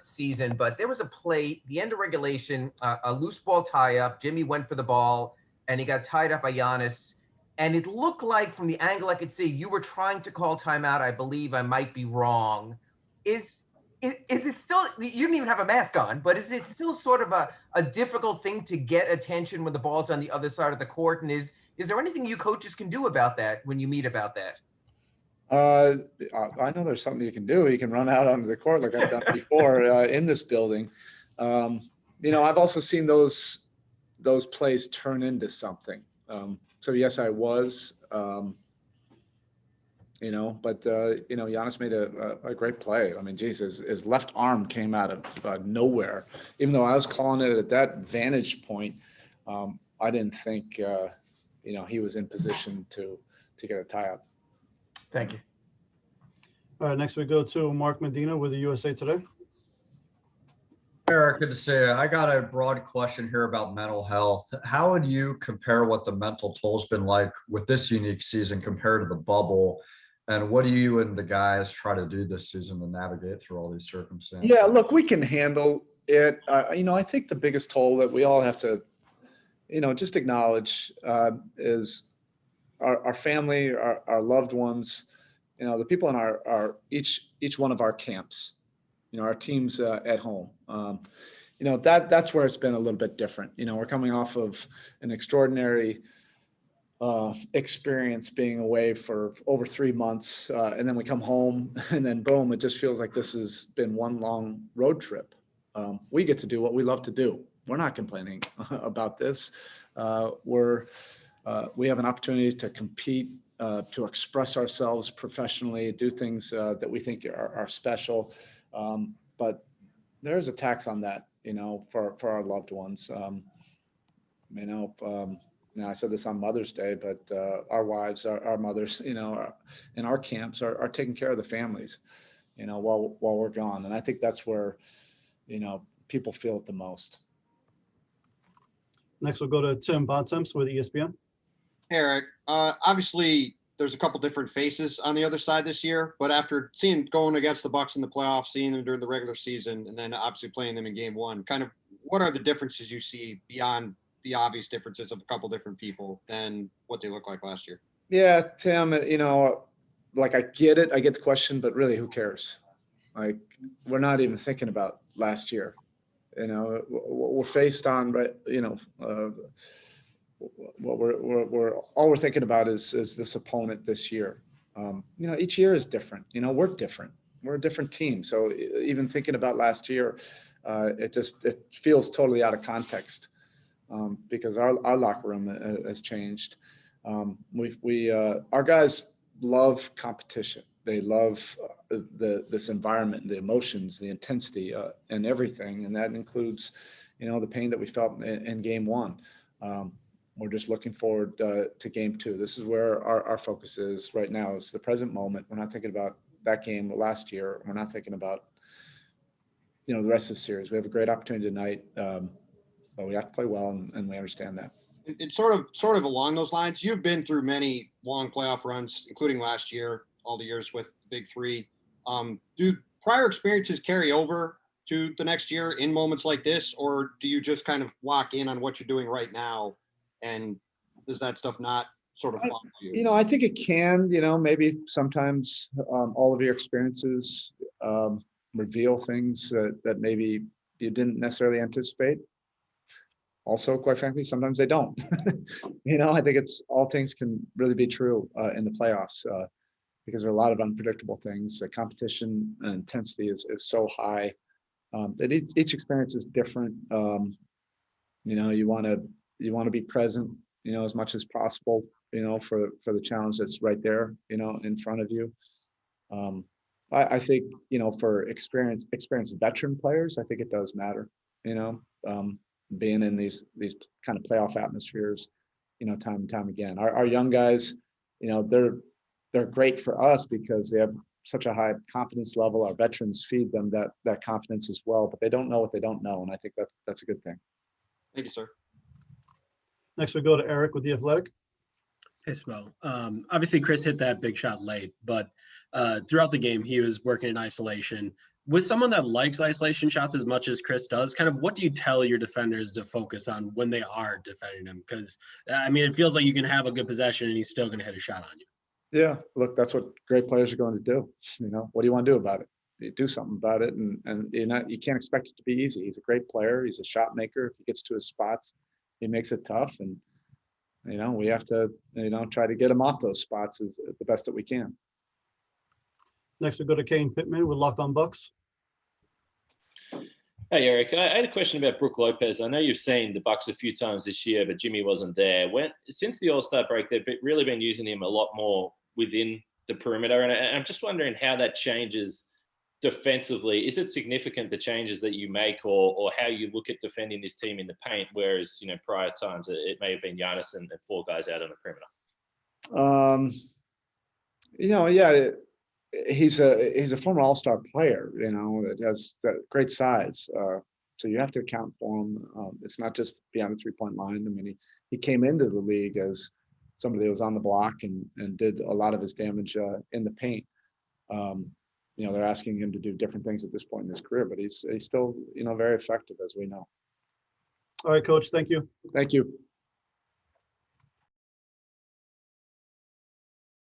season, but there was a play, the end of regulation, a loose ball tie up. Jimmy went for the ball and he got tied up by Giannis. And it looked like from the angle I could see, you were trying to call timeout. I believe I might be wrong. Is it still, you didn't even have a mask on, but is it still sort of a difficult thing to get attention when the ball's on the other side of the court? And is there anything you coaches can do about that when you meet about that? Uh, I know there's something you can do. You can run out onto the court like I've done before in this building. I've also seen those plays turn into something. So yes, I was. Giannis made a great play. I mean, geez, his left arm came out of nowhere. Even though I was calling it at that vantage point, I didn't think he was in position to get a tie up. Thank you. All right, next we go to Mark Medina with the USA Today. Erik, good to see you. I got a broad question here about mental health. How would you compare what the mental toll's been like with this unique season compared to the bubble? And what do you and the guys try to do this season to navigate through all these circumstances? Yeah, look, we can handle it. I think the biggest toll that we all have to, just acknowledge is our family, our loved ones, the people in our each one of our camps, our teams at home. That's where it's been a little bit different. We're coming off of an extraordinary experience being away for over 3 months, and then we come home, and then boom, it just feels like this has been one long road trip. We get to do what we love to do. We're not complaining about this. We have an opportunity to compete, to express ourselves professionally, do things that we think are special. But there's a tax on that, for our loved ones. I said this on Mother's Day, but our wives, our mothers, in our camps are taking care of the families, while we're gone. And I think that's where, people feel it the most. Next we'll go to Tim Bontemps with ESPN. Erik, obviously there's a couple different faces on the other side this year, but after going against the Bucks in the playoffs, seeing them during the regular season, and then obviously playing them in game one, kind of what are the differences you see beyond the obvious differences of a couple different people than what they looked like last year? Yeah, Tim, like I get it. I get the question, but really who cares? Like, we're not even thinking about last year. We're faced on, right? What we're thinking about is this opponent this year. Each year is different. We're different. We're a different team. So even thinking about last year, it feels totally out of context, because our locker room has changed. Our guys love competition. They love this environment, the emotions, the intensity, and everything, and that includes, the pain that we felt in game one. We're just looking forward to game two. This is where our focus is right now. It's the present moment. We're not thinking about that game last year. We're not thinking about, the rest of the series. We have a great opportunity tonight, but we have to play well, and we understand that. It's sort of along those lines. You've been through many long playoff runs, including last year, all the years with the Big Three. Do prior experiences carry over to the next year in moments like this, or do you just kind of lock in on what you're doing right now? And does that stuff not sort of follow you? I think it can, maybe sometimes all of your experiences reveal things that maybe you didn't necessarily anticipate. Also, quite frankly, sometimes they don't. I think all things can really be true in the playoffs because there are a lot of unpredictable things. The competition and intensity is so high that each experience is different. You want to be present, as much as possible, for the challenge that's right there, in front of you. I think, for experienced veteran players, I think it does matter, being in these kind of playoff atmospheres, time and time again. Our young guys, they're great for us because they have such a high confidence level. Our veterans feed them that confidence as well, but they don't know what they don't know, and I think that's a good thing. Thank you, sir. Next we go to Erik with The Athletic. Hey, Spo. Obviously, Chris hit that big shot late, but throughout the game, he was working in isolation. with someone that likes isolation shots as much as Chris does, kind of what do you tell your defenders to focus on when they are defending him? Because, I mean, it feels like you can have a good possession and he's still going to hit a shot on you. Yeah, look, that's what great players are going to do. You know, what do you want to do about it? You do something about it, and you can't expect it to be easy. He's a great player. He's a shot maker. If he gets to his spots, he makes it tough, and you know, we have to, you know, try to get him off those spots as the best that we can. Next, we go to Kane Pittman with Locked On Bucks. Hey, Eric, I had a question about Brook Lopez. I know you've seen the Bucks a few times this year, but Jimmy wasn't there. Since the All-Star break, they've really been using him a lot more within the perimeter, and I'm just wondering how that changes defensively. Is it significant, the changes that you make, or how you look at defending this team in the paint, whereas, you know, prior times it may have been Giannis and 4 guys out on the perimeter? You know, yeah, he's a former All-Star player, you know, that has that great size. So you have to account for him. It's not just beyond the 3-point line. I mean, he came into the league as somebody that was on the block and did a lot of his damage in the paint. You know, they're asking him to do different things at this point in his career, but he's still, you know, very effective, as we know. All right, Coach. Thank you. Thank you.